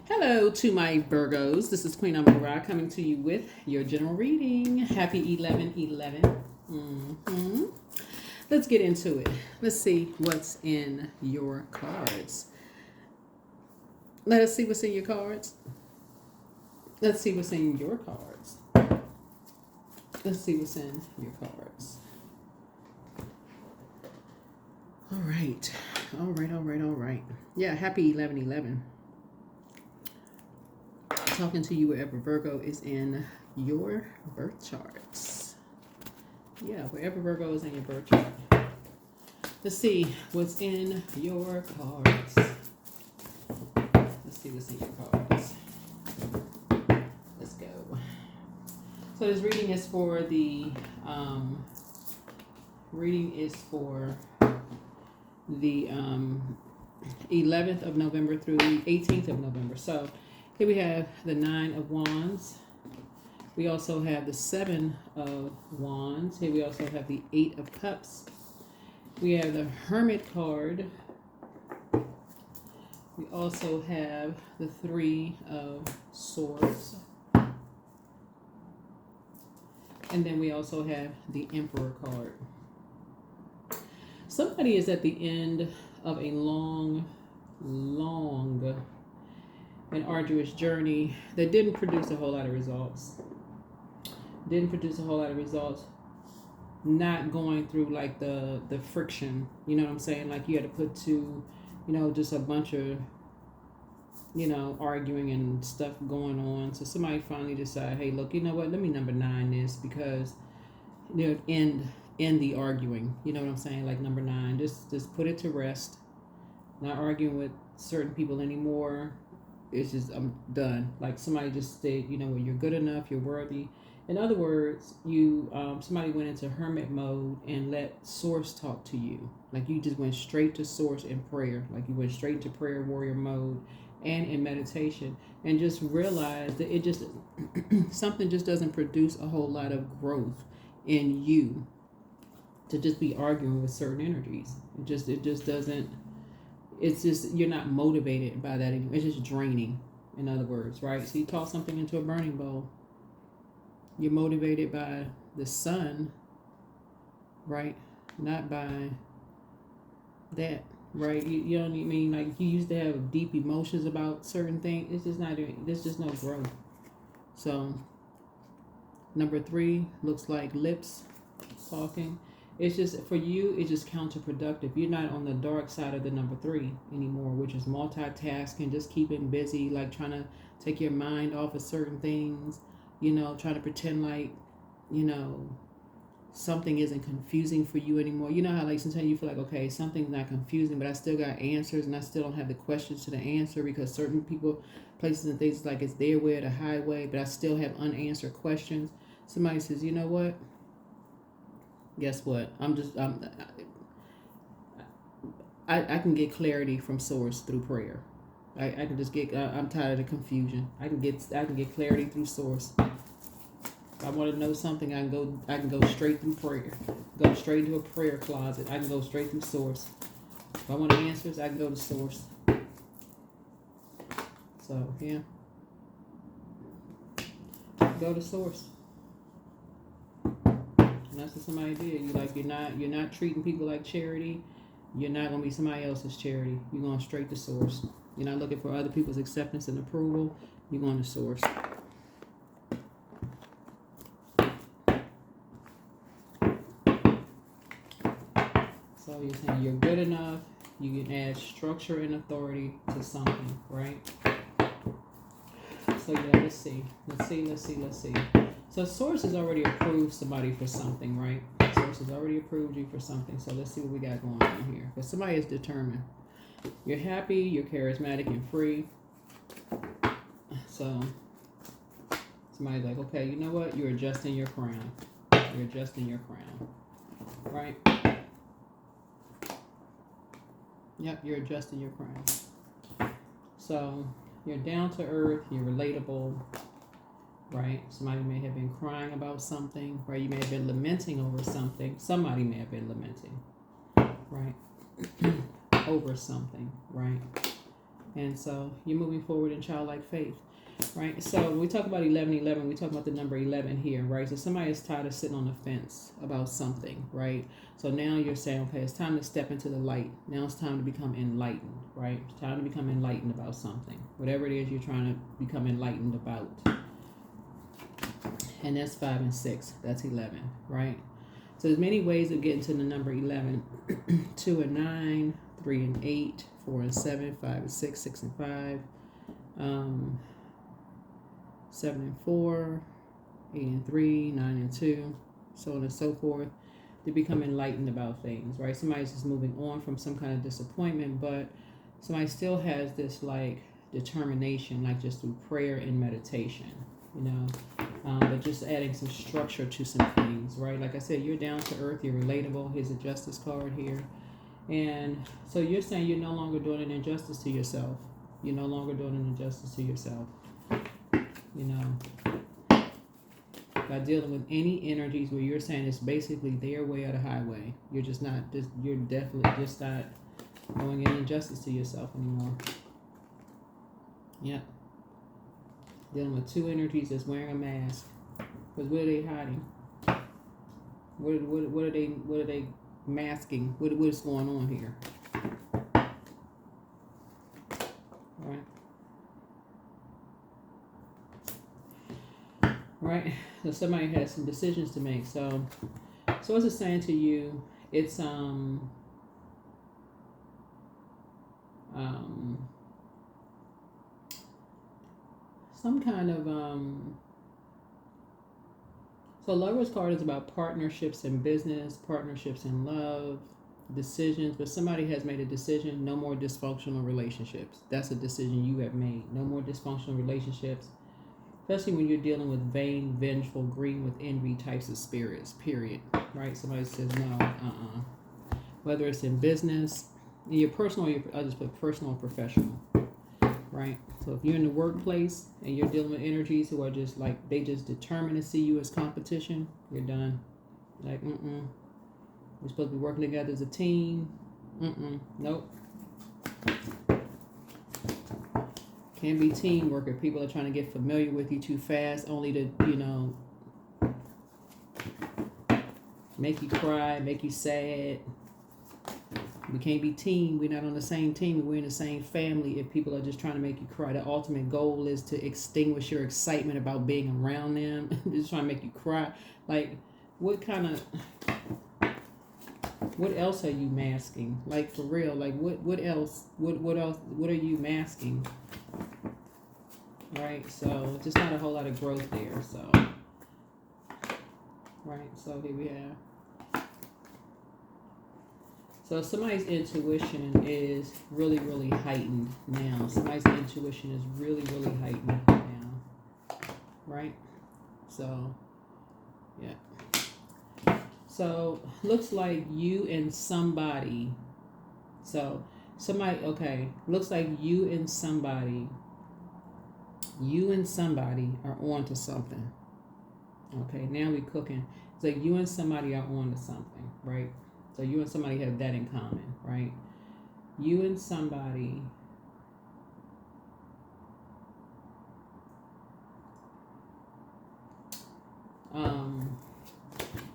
Hello to my Virgos. This is Queen Amun Ra coming to you with your general reading. Happy 11/11. Let's get into it. Let's see what's in your cards. Let us see what's in your cards. Let's see what's in your cards. Let's see what's in your cards. All right. All right. Yeah, happy 11/11. Talking to you wherever Virgo is in your birth charts. Yeah, wherever Virgo is in your birth chart. Let's see what's in your cards. Let's see what's in your cards. Let's go. So this reading is for the 11th of November through the 18th of November. So here we have the 9 of Wands. We also have the 7 of Wands. Here we also have the 8 of Cups. We have the Hermit card. We also have the 3 of Swords. And then we also have the Emperor card. Somebody is at the end of a long and arduous journey that didn't produce a whole lot of results. Not going through like the friction, you know what I'm saying? Like you had to put to, just a bunch of, arguing and stuff going on. So somebody finally decided, hey, look, you know what? Let me number 9 this because, end the arguing. You know what I'm saying? Like number 9, just put it to rest. Not arguing with certain people anymore. It's just I'm done. Like somebody just said, well, you're good enough, you're worthy. In other words, you somebody went into hermit mode and let source talk to you. Like you just went straight to source in prayer. Like you went straight to prayer warrior mode and in meditation, and just realized that it just something just doesn't produce a whole lot of growth in you to just be arguing with certain energies. It just doesn't. It's just you're not motivated by that anymore. It's just draining. In other words, right? So you toss something into a burning bowl. You're motivated by the sun, right? Not by that, right? You know what I mean? Like you used to have deep emotions about certain things. It's just not. There's just no growth. So number 3 looks like lips talking. It's just for you, it's just counterproductive. You're not on the dark side of the number 3 anymore, which is multitasking, just keeping busy, like trying to take your mind off of certain things, trying to pretend like, something isn't confusing for you anymore. You know how like sometimes you feel like, okay, something's not confusing, but I still got answers and I still don't have the questions to the answer because certain people, places and things like it's their way or the highway, but I still have unanswered questions. Somebody says, you know what? Guess what? I can get clarity from source through prayer. I can just get. I'm tired of the confusion. I can get clarity through source. If I want to know something, I can go straight through prayer. Go straight into a prayer closet. I can go straight through source. If I want answers, I can go to source. So yeah, go to source. And that's what somebody did. You're not treating people like charity. You're not gonna be somebody else's charity. You're going straight to source. You're not looking for other people's acceptance and approval. You're going to source. So you're saying you're good enough. You can add structure and authority to something, right? So yeah, let's see. So source has already approved somebody for something, right? Source has already approved you for something. So let's see what we got going on here. Because somebody is determined. You're happy, you're charismatic and free. So somebody's like, okay, you know what? You're adjusting your crown. Right? Yep, you're adjusting your crown. So you're down to earth, you're relatable, right? Somebody may have been crying about something, right? You may have been lamenting over something. Somebody may have been lamenting, right? Over something, right? And so you're moving forward in childlike faith, right? So when we talk about 1111, we talk about the number 11 here, right? So somebody is tired of sitting on the fence about something, right? So now you're saying, okay, it's time to step into the light. Now it's time to become enlightened, right? It's time to become enlightened about something, whatever it is you're trying to become enlightened about. And that's 5 and 6. That's 11, right? So there's many ways of getting to the number 11. 2 and 9, 3 and 8, 4 and 7, 5 and 6, 6 and 5, 7 and 4, 8 and 3, 9 and 2, so on and so forth. To become enlightened about things, right? Somebody's just moving on from some kind of disappointment, but somebody still has this like determination, like just through prayer and meditation, you know. But just adding some structure to some things, right? Like I said, you're down to earth, you're relatable. Here's a justice card here. And so you're saying you're no longer doing an injustice to yourself. You're no longer doing an injustice to yourself. You know, by dealing with any energies where you're saying it's basically their way or the highway. You're just not, you're definitely just not doing any injustice to yourself anymore. Yeah. Dealing with two energies that's wearing a mask. Because what are they hiding? What are they masking? What's going on here? Right? So somebody has some decisions to make. So what's it saying to you? It's some kind of so Lover's card is about partnerships in business, partnerships in love, decisions, but somebody has made a decision. No more dysfunctional relationships. That's a decision you have made. No more dysfunctional relationships, especially when you're dealing with vain, vengeful, greed with envy types of spirits, period. Right? Somebody says no, whether it's in business, in your personal, I'll just put personal or professional, right? So if you're in the workplace and you're dealing with energies who are just like, they just determined to see you as competition, you're done. Like, we're supposed to be working together as a team. Nope. Can't be teamwork if people are trying to get familiar with you too fast, only to, you know, make you cry, make you sad. We can't be team. We're not on the same team. We're in the same family if people are just trying to make you cry. The ultimate goal is to extinguish your excitement about being around them. Just trying to make you cry. Like, what else are you masking? Like, for real, like what else? What are you masking? Right? So just not a whole lot of growth there. So right, so here we have. So somebody's intuition is really, really heightened now. Somebody's intuition is really, really heightened now. Right? So, yeah. So, looks like you and somebody. So, somebody, okay. Looks like you and somebody are on to something. Okay, now we cooking. It's like you and somebody are on to something, right? So you and somebody have that in common, right? You and somebody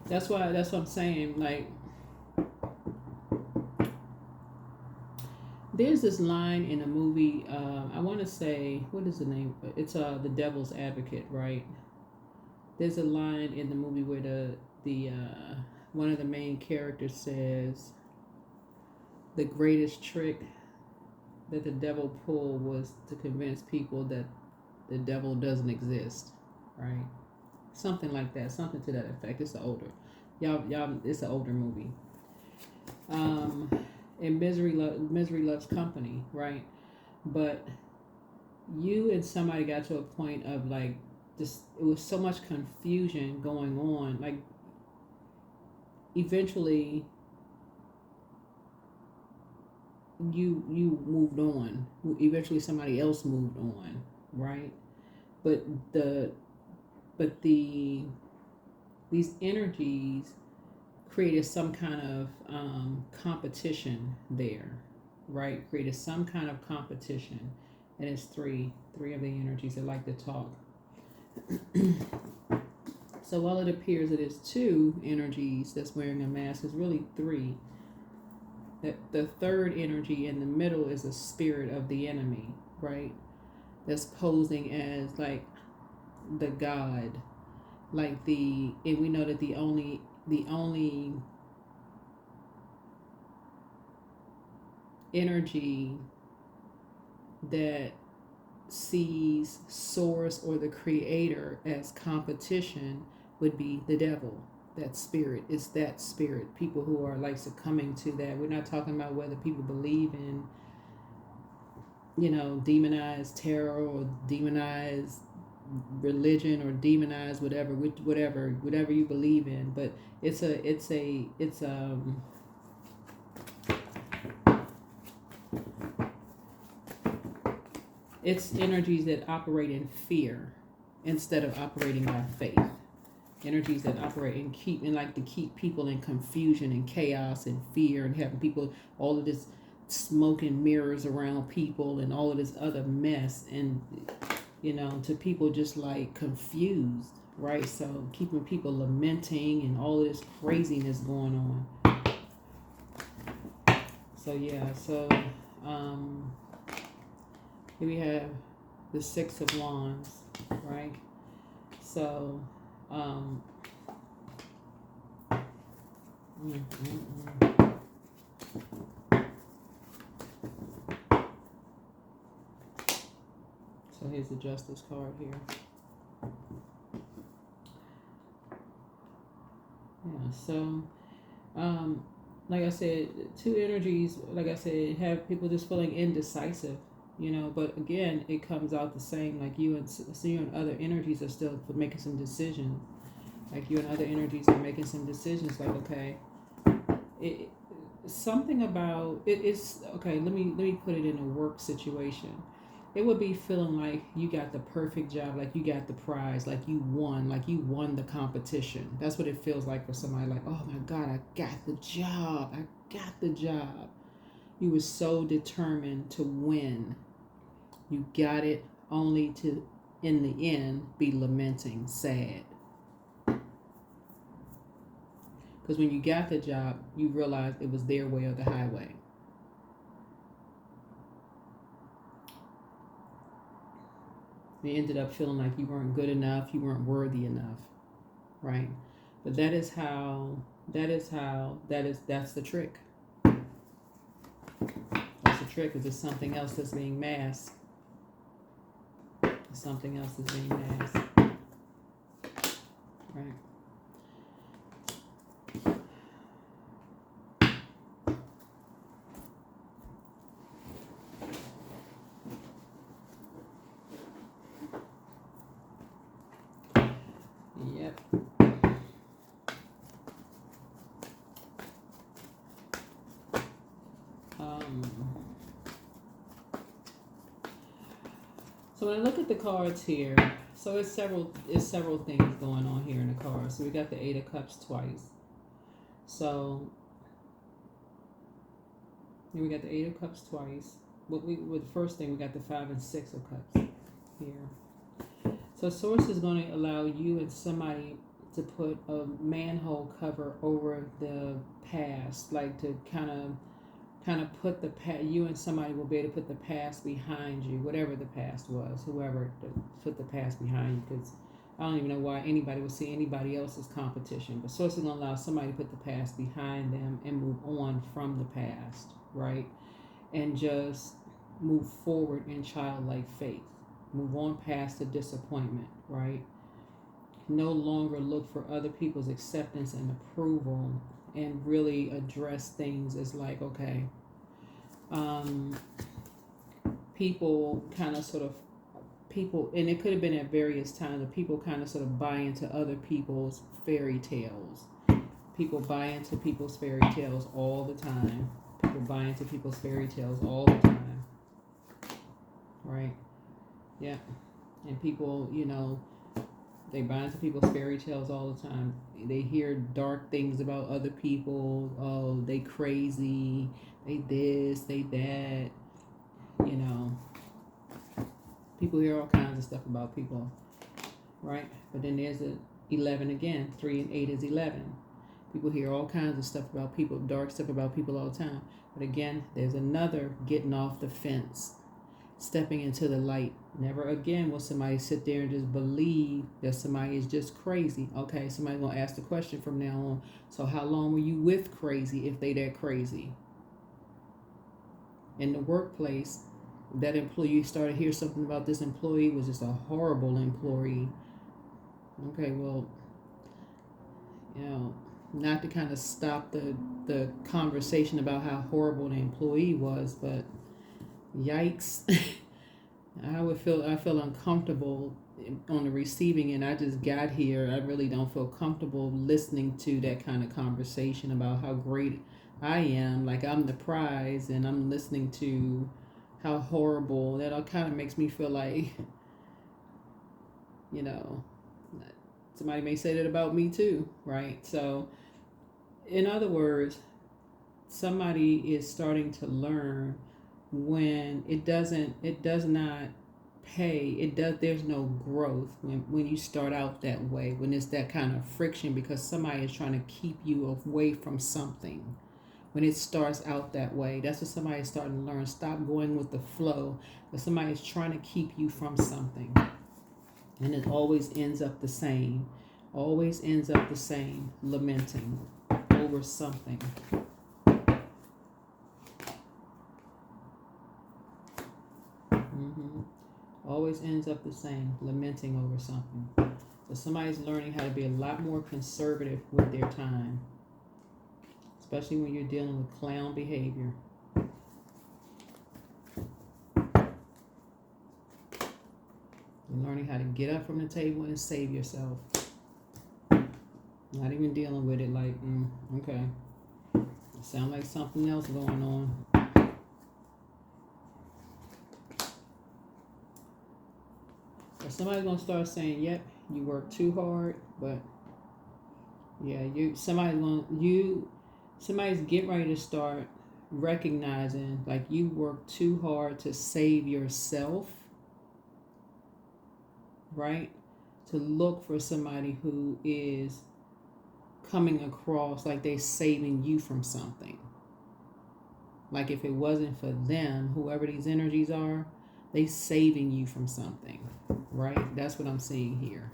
that's what I'm saying. Like, there's this line in a movie, I want to say, what is the name? It's The Devil's Advocate, right? There's a line in the movie where the one of the main characters says the greatest trick that the devil pulled was to convince people that the devil doesn't exist, right? Something like that, something to that effect. It's it's an older movie. And misery loves company, right? But you and somebody got to a point of like this. It was so much confusion going on. Like, eventually, you moved on. Eventually, somebody else moved on, right? But these energies created some kind of competition there, right? Created some kind of competition. And it's three of the energies that like to talk. So while it appears it is two energies that's wearing a mask, it's really three. That the third energy in the middle is a spirit of the enemy, right? That's posing as like the god, like and we know that the only energy that sees source or the creator as competition would be the devil. That spirit is that spirit. People who are like succumbing to that. We're not talking about whether people believe in, demonized terror or demonized religion or demonized whatever you believe in. But it's energies that operate in fear instead of operating by faith. Energies that operate and like to keep people in confusion and chaos and fear, and having people all of this smoke and mirrors around people and all of this other mess, and to people just like confused, right? So keeping people lamenting and all of this craziness going on. So yeah, here we have the Six of Wands, right? So So here's the Justice card here. Yeah, so like I said, two energies, like I said, have people just feeling indecisive, but again, it comes out the same, like you and other energies are still making some decisions. Like you and other energies are making some decisions, like, okay, something about it is okay. Let me put it in a work situation. It would be feeling like you got the perfect job, like you got the prize, like you won the competition. That's what it feels like for somebody. Like, oh my God, I got the job. You were so determined to win. You got it, only to, in the end, be lamenting, sad. Because when you got the job, you realized it was their way or the highway. You ended up feeling like you weren't good enough, you weren't worthy enough, right? But that's the trick. That's the trick, is it's something else that's being masked. Something else is being masked, right? Yep. So when I look at the cards here, so it's several things going on here in the cards. So we got the Eight of Cups twice. So here we got the Eight of Cups twice. With the first thing, we got the Five and Six of Cups here. So Source is going to allow you and somebody to put a manhole cover over the past, like to kind of put the past. You and somebody will be able to put the past behind you, whatever the past was, whoever put the past behind you. Because I don't even know why anybody would see anybody else's competition. But Source is going to allow somebody to put the past behind them and move on from the past, right? And just move forward in childlike faith. Move on past the disappointment, right? No longer look for other people's acceptance and approval, and really address things as like, okay, people kind of sort of, and it could have been at various times, but people kind of sort of buy into other people's fairy tales. People buy into people's fairy tales all the time. People buy into people's fairy tales all the time, right? Yeah. And people, They buy into people's fairy tales all the time. They hear dark things about other people. Oh, they crazy. They this, they that. You know, people hear all kinds of stuff about people, right? But then there's a 11 again. 3 and 8 is 11. People hear all kinds of stuff about people, dark stuff about people all the time. But again, there's another getting off the fence, stepping into the light. Never again will somebody sit there and just believe that somebody is just crazy. Okay, somebody's gonna ask the question from now on. So how long were you with crazy if they that crazy? In the workplace, that employee, you started to hear something about this employee was just a horrible employee. Okay, well, you know, not to kind of stop the conversation about how horrible the employee was, but yikes. I feel uncomfortable on the receiving end. I just got here. I really don't feel comfortable listening to that kind of conversation about how great I am, like I'm the prize, and I'm listening to how horrible. That all kind of makes me feel like, you know, somebody may say that about me too, right? So, in other words, somebody is starting to learn when it does not pay, there's no growth when you start out that way, when it's that kind of friction because somebody is trying to keep you away from something. When it starts out that way, that's what somebody is starting to learn. Stop going with the flow, because somebody is trying to keep you from something, and it always ends up the same. Always ends up the same, lamenting over something. Always ends up the same, lamenting over something. So somebody's learning how to be a lot more conservative with their time, especially when you're dealing with clown behavior. You're learning how to get up from the table and save yourself. Not even dealing with it like, okay. It sounds like something else going on. Somebody's gonna start saying, "Yep, you work too hard," but yeah, somebody's getting ready to start recognizing like you work too hard to save yourself, right? To look for somebody who is coming across like they're saving you from something. Like if it wasn't for them, whoever these energies are, they saving you from something, right? That's what I'm seeing here.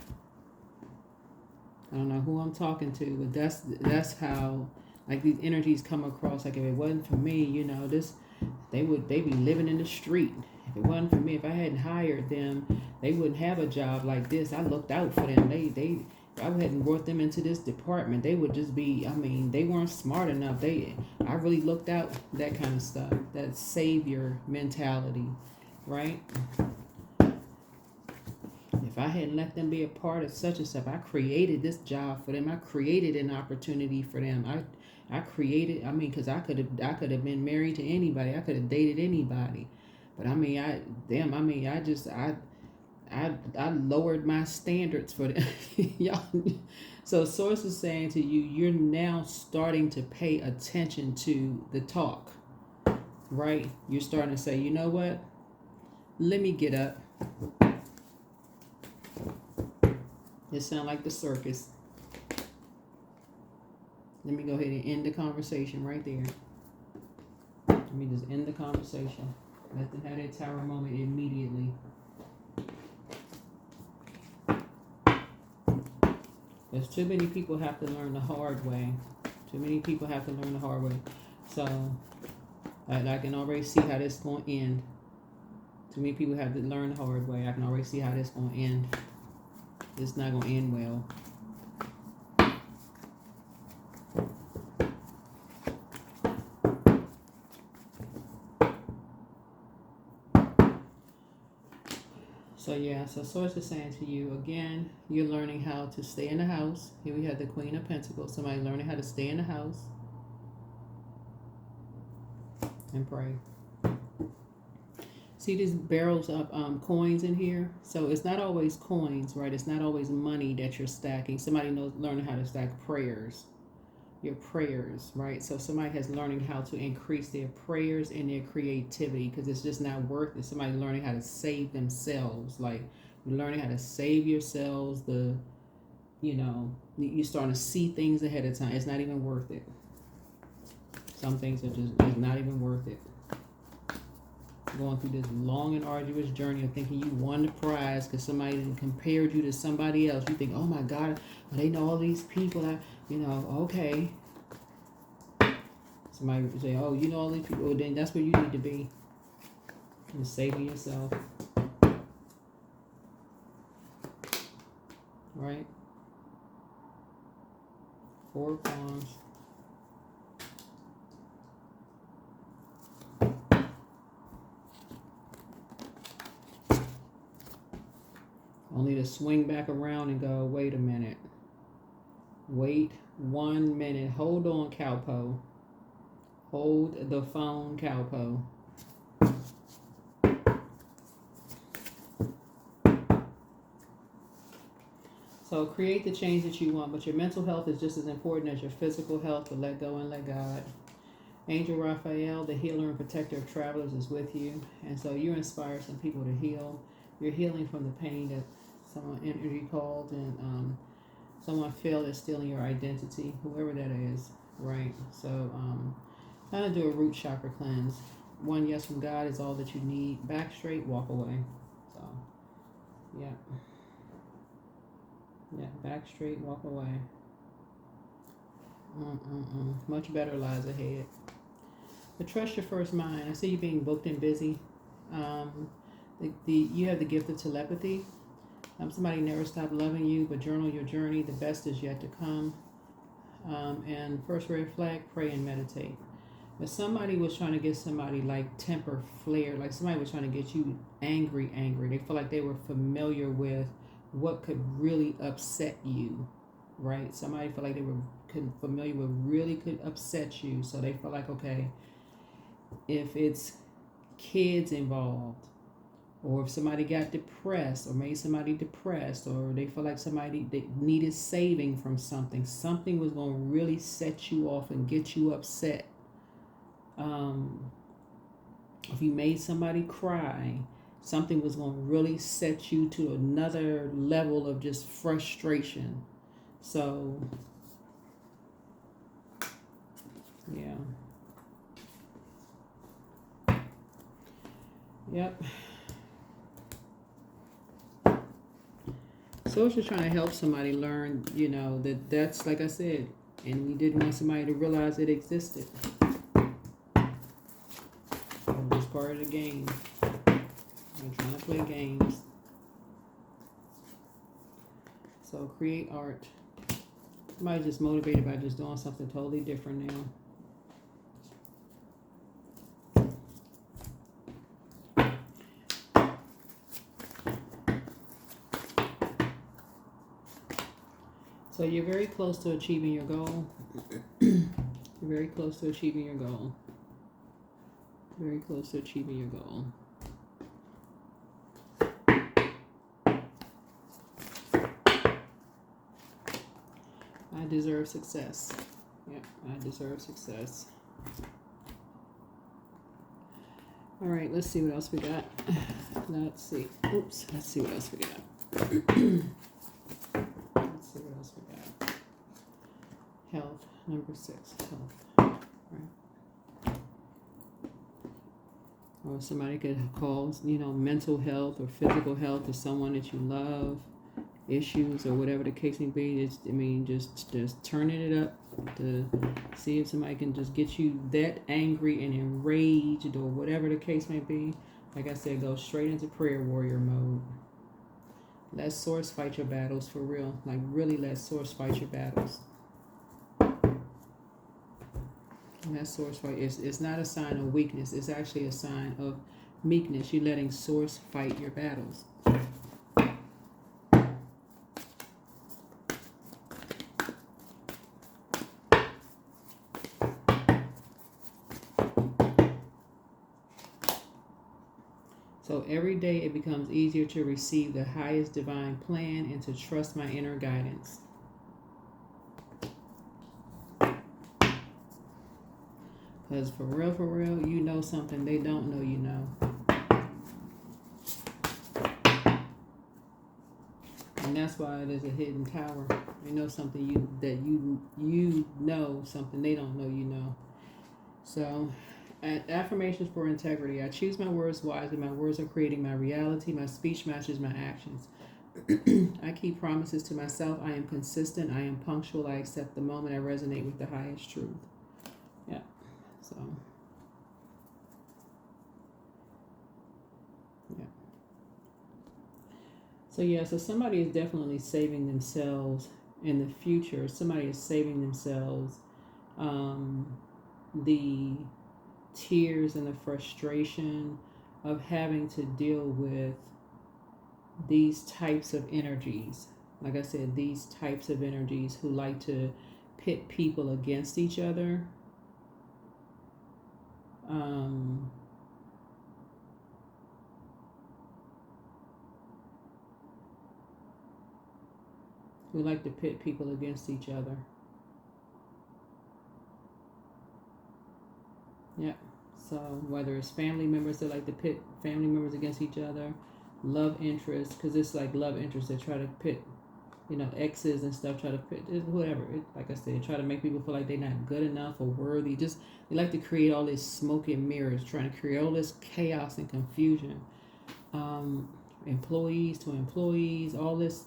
I don't know who I'm talking to, but that's how like these energies come across. Like if it wasn't for me, you know, they be living in the street. If it wasn't for me, if I hadn't hired them, they wouldn't have a job like this. I looked out for them. I hadn't brought them into this department. They would just be, they weren't smart enough. I really looked out, that kind of stuff. That savior mentality, right? If I hadn't let them be a part of such and such, I created this job for them. I created an opportunity for them. I created, because I could have been married to anybody. I could have dated anybody. But I lowered my standards for them. Y'all. So Source is saying to you, you're now starting to pay attention to the talk, right? You're starting to say, you know what? Let me get up. It sounds like the circus. Let me go ahead and end the conversation right there. Let me just end the conversation. Let them have that tower moment immediately. Because too many people have to learn the hard way. Too many people have to learn the hard way. So, I can already see how this is going to end. Too many people have to learn the hard way. I can already see how this is going to end. It's not going to end well. So Source is saying to you, again, you're learning how to stay in the house. Here we have the Queen of Pentacles. Somebody learning how to stay in the house and pray. See these barrels of coins in here? So it's not always coins, right? It's not always money that you're stacking. Somebody knows learning how to stack prayers. Your prayers, right? So somebody has learning how to increase their prayers and their creativity because it's just not worth it. Somebody learning how to save themselves, like you're learning how to save yourselves. You're starting to see things ahead of time. It's not even worth it. Some things are just not even worth it. Going through this long and arduous journey of thinking you won the prize because somebody compared you to somebody else. You think, oh my God, they know all these people. Okay. Somebody say, oh, you know all these people. Well, then that's where you need to be. You're saving yourself. Right? 4 of Wands. Only to swing back around and go, wait a minute. Wait 1 minute. Hold on, cowpo. Hold the phone, cowpo. So create the change that you want, but your mental health is just as important as your physical health, to let go and let God. Angel Raphael, the healer and protector of travelers, is with you. And so you inspire some people to heal. You're healing from the pain that someone energy called and someone failed at stealing your identity, whoever that is, right? So kind of do a root chakra cleanse. 1 yes from God is all that you need. Back straight, walk away. So, yeah. Yeah, back straight, walk away. Much better lies ahead. But trust your first mind. I see you being booked and busy. You have the gift of telepathy. Somebody never stopped loving you, but journal your journey. The best is yet to come. And first red flag, pray and meditate. But somebody was trying to get somebody like temper flare, like somebody was trying to get you angry. They feel like they were familiar with what could really upset you, right? Somebody felt like they were familiar with really could upset you. So they felt like, okay, if it's kids involved, or if somebody got depressed or made somebody depressed, or they feel like somebody they needed saving from something was going to really set you off and get you upset. If you made somebody cry, something was going to really set you to another level of just frustration. So, yeah. Yep. So it's just trying to help somebody learn, that's like I said, and we didn't want somebody to realize it existed. It was part of the game. I'm trying to play games. So create art. Somebody just motivated by just doing something totally different now. So you're very close to achieving your goal. You're very close to achieving your goal. Very close to achieving your goal. I deserve success. Yep, I deserve success. All right, let's see what else we got. Let's see. Let's see what else we got. Let's see what else we got. Health, number 6, health. Right. Or somebody could call, mental health or physical health to someone that you love, issues or whatever the case may be. Just turning it up to see if somebody can just get you that angry and enraged or whatever the case may be. Like I said, go straight into prayer warrior mode. Let source fight your battles for real. Like really let source fight your battles. And that source fight it's not a sign of weakness. It's actually a sign of meekness. You're letting source fight your battles. every day it becomes easier to receive the highest divine plan and to trust my inner guidance. Because for real, you know something they don't know you know. And that's why there's a hidden tower. You know something you know something they don't know you know. So, affirmations for integrity. I choose my words wisely. My words are creating my reality. My speech matches my actions. I keep promises to myself. I am consistent. I am punctual. I accept the moment. I resonate with the highest truth. Yeah. So, yeah. So, yeah, so somebody is definitely saving themselves in the future. Somebody is saving themselves the tears and the frustration of having to deal with these types of energies. Like I said, these types of energies who like to pit people against each other. Who like to pit people against each other. Yeah. So whether it's family members that like to pit family members against each other, love interests, because it's like love interests that try to pit, exes and stuff, try to pit whatever. Like I said, try to make people feel like they're not good enough or worthy. Just they like to create all this smoke and mirrors, trying to create all this chaos and confusion. Employees to employees, all this.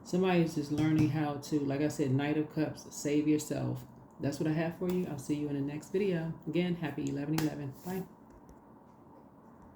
Somebody's just learning how to, like I said, Knight of Cups, save yourself. That's what I have for you. I'll see you in the next video. Again, happy 11/11. Bye.